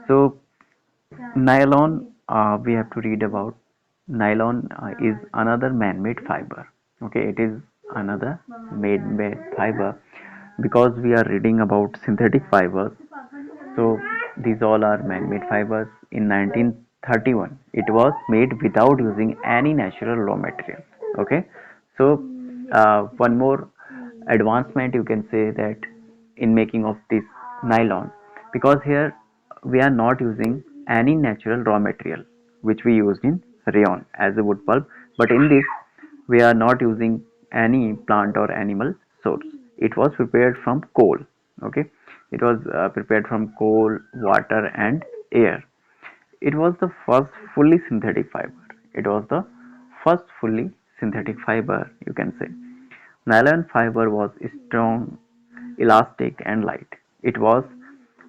So nylon, we have to read about nylon is another man-made fiber. Okay, it is another made fiber because we are reading about synthetic fibers. So these all are man-made fibers. In 1931, it was made without using any natural raw material. Okay, so one more advancement you can say that in making of this nylon, because here we are not using any natural raw material which we used in rayon as a wood pulp, but in this we are not using any plant or animal source. It was prepared from coal. Okay, it was prepared from coal, water and air. It was the first fully synthetic fiber. It was the first fully synthetic fiber, you can say. Nylon fiber was strong, elastic and light. It was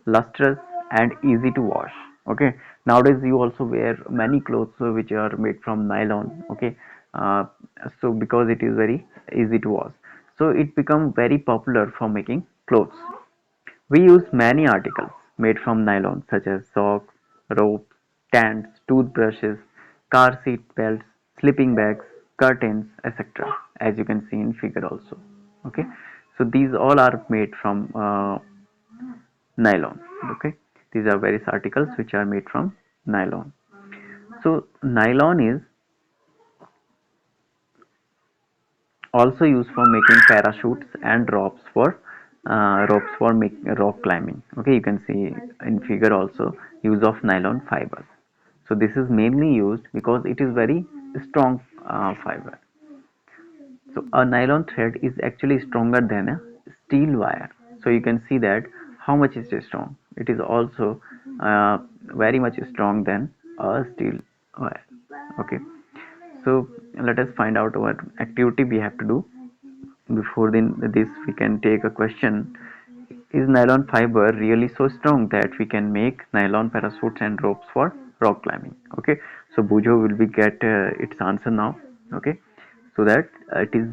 lustrous and easy to wash. Okay, nowadays you also wear many clothes which are made from nylon. Okay, uh, so because it is very easy to wash, so it become very popular for making clothes. We use many articles made from nylon such as socks, ropes, tents, toothbrushes, car seat belts, sleeping bags, curtains, etc. As you can see in figure also. Okay, so these all are made from nylon. Okay, these are various articles which are made from nylon. So nylon is also used for making parachutes and ropes for rock climbing. Okay, you can see in figure also use of nylon fibers. So this is mainly used because it is very strong fiber. So a nylon thread is actually stronger than a steel wire. So you can see that how much it is strong. It is also very much strong than a steel wire. Okay, so let us find out what activity we have to do. Before this, we can take a question. Is nylon fiber really so strong that we can make nylon parachutes and ropes for rock climbing? Okay, so Bujo will be get its answer now. Okay, so that it is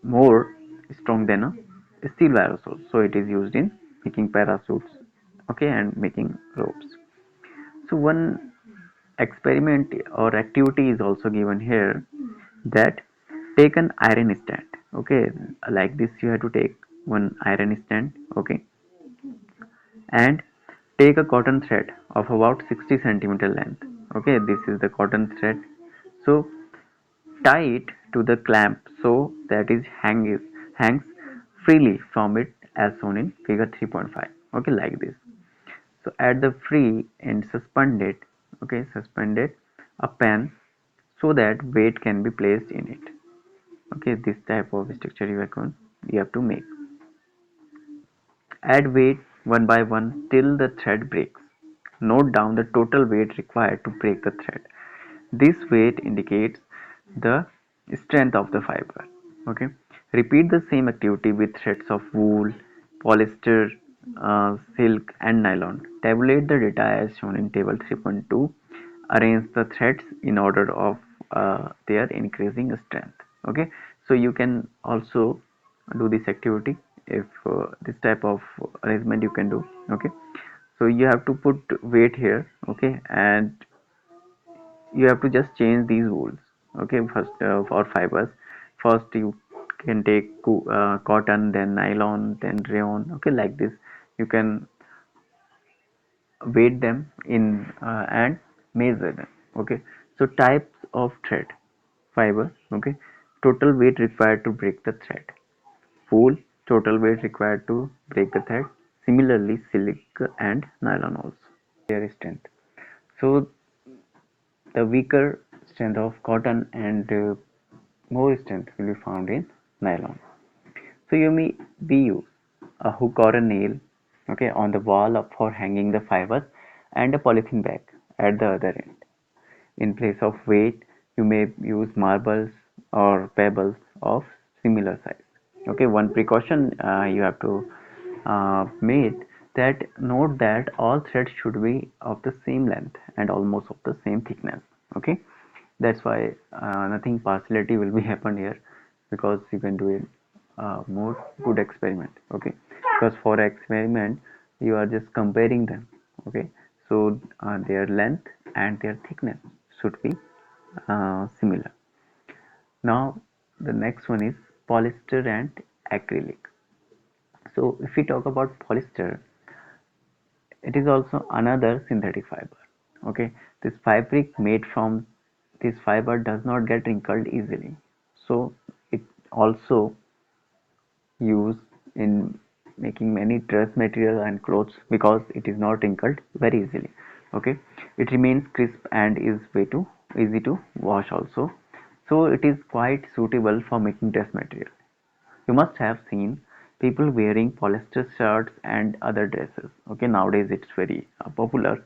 more strong than a steel wire also. So it is used in making parachutes, okay, and making ropes. So one experiment or activity is also given here, that take an iron stand. Okay, like this you have to take one iron stand. Okay, and take a cotton thread of about 60 centimeter length. Okay, this is the cotton thread. So tie it to the clamp so that it hangs freely from it as shown in figure 3.5. Okay, like this. So at the free end suspend it. Okay, suspend it a pen so that weight can be placed in it. Okay, this type of structure you have to make. Add weight one by one till the thread breaks. Note down the total weight required to break the thread. This weight indicates the strength of the fiber. Okay. Repeat the same activity with threads of wool, polyester, silk, and nylon. Tabulate the data as shown in table 3.2. Arrange the threads in order of their increasing strength. Okay. So you can also do this activity if this type of arrangement you can do. Okay, so you have to put weight here. Okay, and you have to just change these rules. Okay, first for fibers, first you can take cotton, then nylon, then rayon. Okay, like this you can weight them in and measure them. Okay, so types of thread fiber. Okay, total weight required to break the thread. Wool, total weight required to break the thread. Similarly, silk and nylon also their strength. So the weaker strength of cotton and more strength will be found in nylon. So you may be use a hook or a nail, okay, on the wall for hanging the fibers, and a polythene bag at the other end. In place of weight, you may use marbles or pebbles of similar size. Okay, one precaution you have to made, that note that all threads should be of the same length and almost of the same thickness. Okay, that's why nothing partiality will be happen here, because you can do it more good experiment. Okay, because for experiment you are just comparing them. Okay, so their length and their thickness should be similar. Now the next one is polyester and acrylic. So if we talk about polyester, it is also another synthetic fiber. Okay, this fabric made from this fiber does not get wrinkled easily. So it also used in making many dress material and clothes because it is not wrinkled very easily. Okay, it remains crisp and is way too easy to wash also. So it is quite suitable for making dress material. You must have seen people wearing polyester shirts and other dresses. Okay, nowadays it's very popular.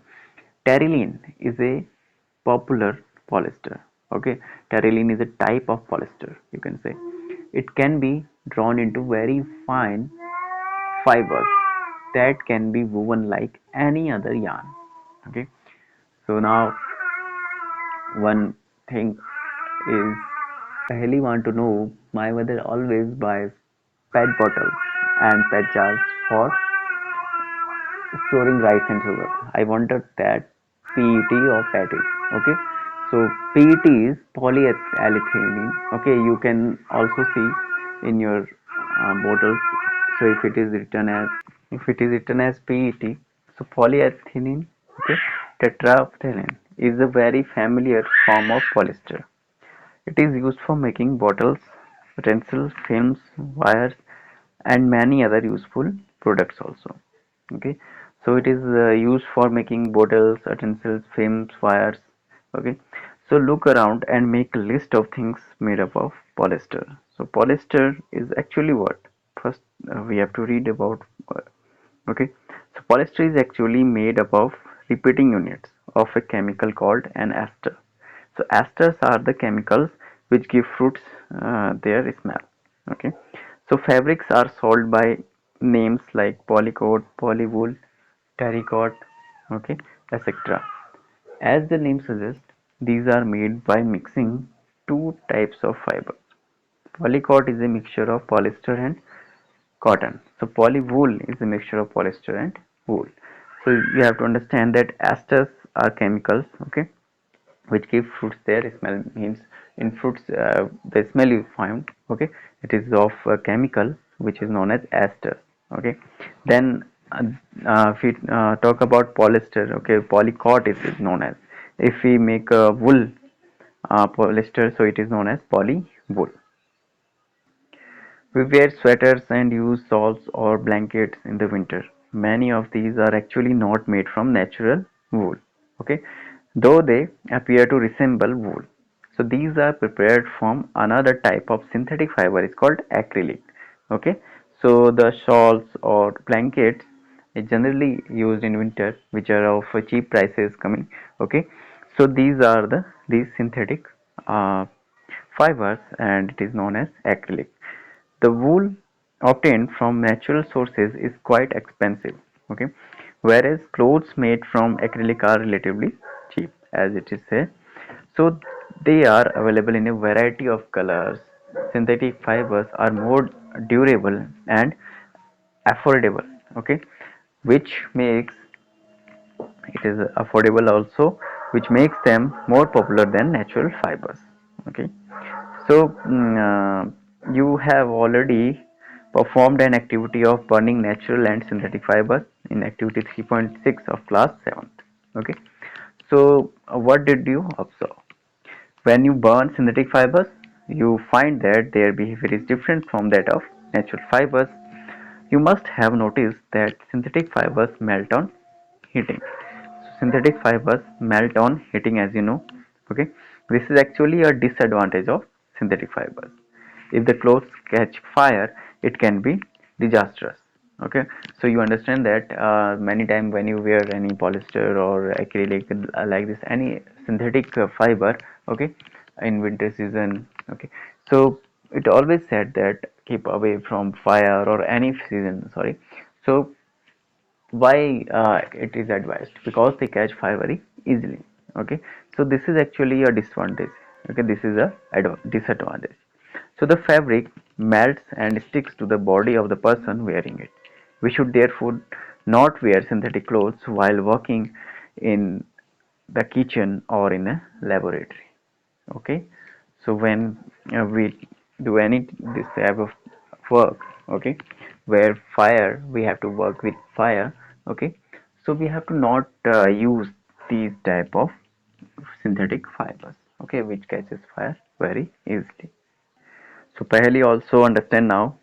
Terylene is a popular polyester. Okay, terylene is a type of polyester, you can say. It can be drawn into very fine fibers that can be woven like any other yarn. Okay, so now one thing is, I really want to know, my mother always buys PET bottles and PET jars for storing rice and sugar. I wondered that PET or PET is. Okay. So PET is polyethylene. Okay. You can also see in your bottles. So if it is written as PET, so polyethylene, okay, tetraethylene is a very familiar form of polyester. It is used for making bottles, utensils, films, wires, and many other useful products also. Okay, so it is used for making bottles, utensils, films, wires. Okay, so look around and make a list of things made up of polyester. So polyester is actually what? First, we have to read about. Okay, so polyester is actually made up of repeating units of a chemical called an ester. So esters are the chemicals which give fruits their smell. Okay, so fabrics are sold by names like polycoat, polywool, terrycot, okay, etc. As the name suggests, these are made by mixing two types of fiber. Polycoat is a mixture of polyester and cotton. So polywool is a mixture of polyester and wool. So you have to understand that esters are chemicals, okay, which give fruits their smell. Means in fruits, the smell you find, okay, it is of a chemical which is known as ester. Okay, then if we talk about polyester, okay, polycot is known as. If we make wool polyester, so it is known as polywool. We wear sweaters and use shawls or blankets in the winter. Many of these are actually not made from natural wool, okay, though they appear to resemble wool. So these are prepared from another type of synthetic fiber, is called acrylic. Okay, so the shawls or blankets is generally used in winter, which are of cheap prices coming. Okay, so these synthetic uh, fibers, and it is known as acrylic. The wool obtained from natural sources is quite expensive, okay, whereas clothes made from acrylic are relatively cheap, as it is said. So they are available in a variety of colors. Synthetic fibers are more durable and affordable, okay, which makes it is affordable also, which makes them more popular than natural fibers. Okay, so you have already performed an activity of burning natural and synthetic fibers in activity 3.6 of class 7th. Okay, so what did you observe? When you burn synthetic fibers, you find that their behavior is different from that of natural fibers. You must have noticed that synthetic fibers melt on heating. So synthetic fibers melt on heating, as you know. Okay, this is actually a disadvantage of synthetic fibers. If the clothes catch fire, it can be disastrous. Okay, so you understand that many times when you wear any polyester or acrylic like this, any synthetic fiber, okay, in winter season, okay, so it always said that keep away from fire or any season, sorry. So why it is advised? Because they catch fire very easily. Okay, so this is actually a disadvantage. Okay, this is a disadvantage. So the fabric melts and sticks to the body of the person wearing it. We should therefore not wear synthetic clothes while working in the kitchen or in a laboratory. Okay, so when we do any this type of work, okay, where fire we have to work with fire, okay, so we have to not use these type of synthetic fibers, okay, which catches fire very easily. So Paheli also understand now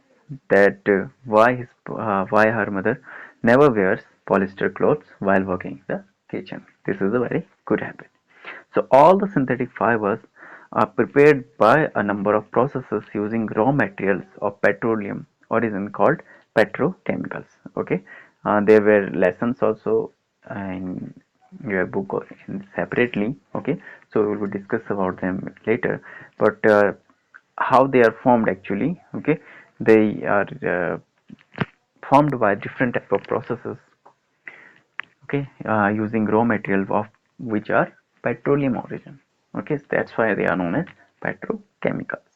that why her mother never wears polyester clothes while working in the kitchen. This is a very good habit. So all the synthetic fibers are prepared by a number of processes using raw materials of petroleum origin called petrochemicals. Okay, there were lessons also in your book or separately. Okay, so we will discuss about them later. But how they are formed actually? Okay, they are formed by different type of processes, okay, using raw material of which are petroleum origin, okay, so that's why they are known as petrochemicals.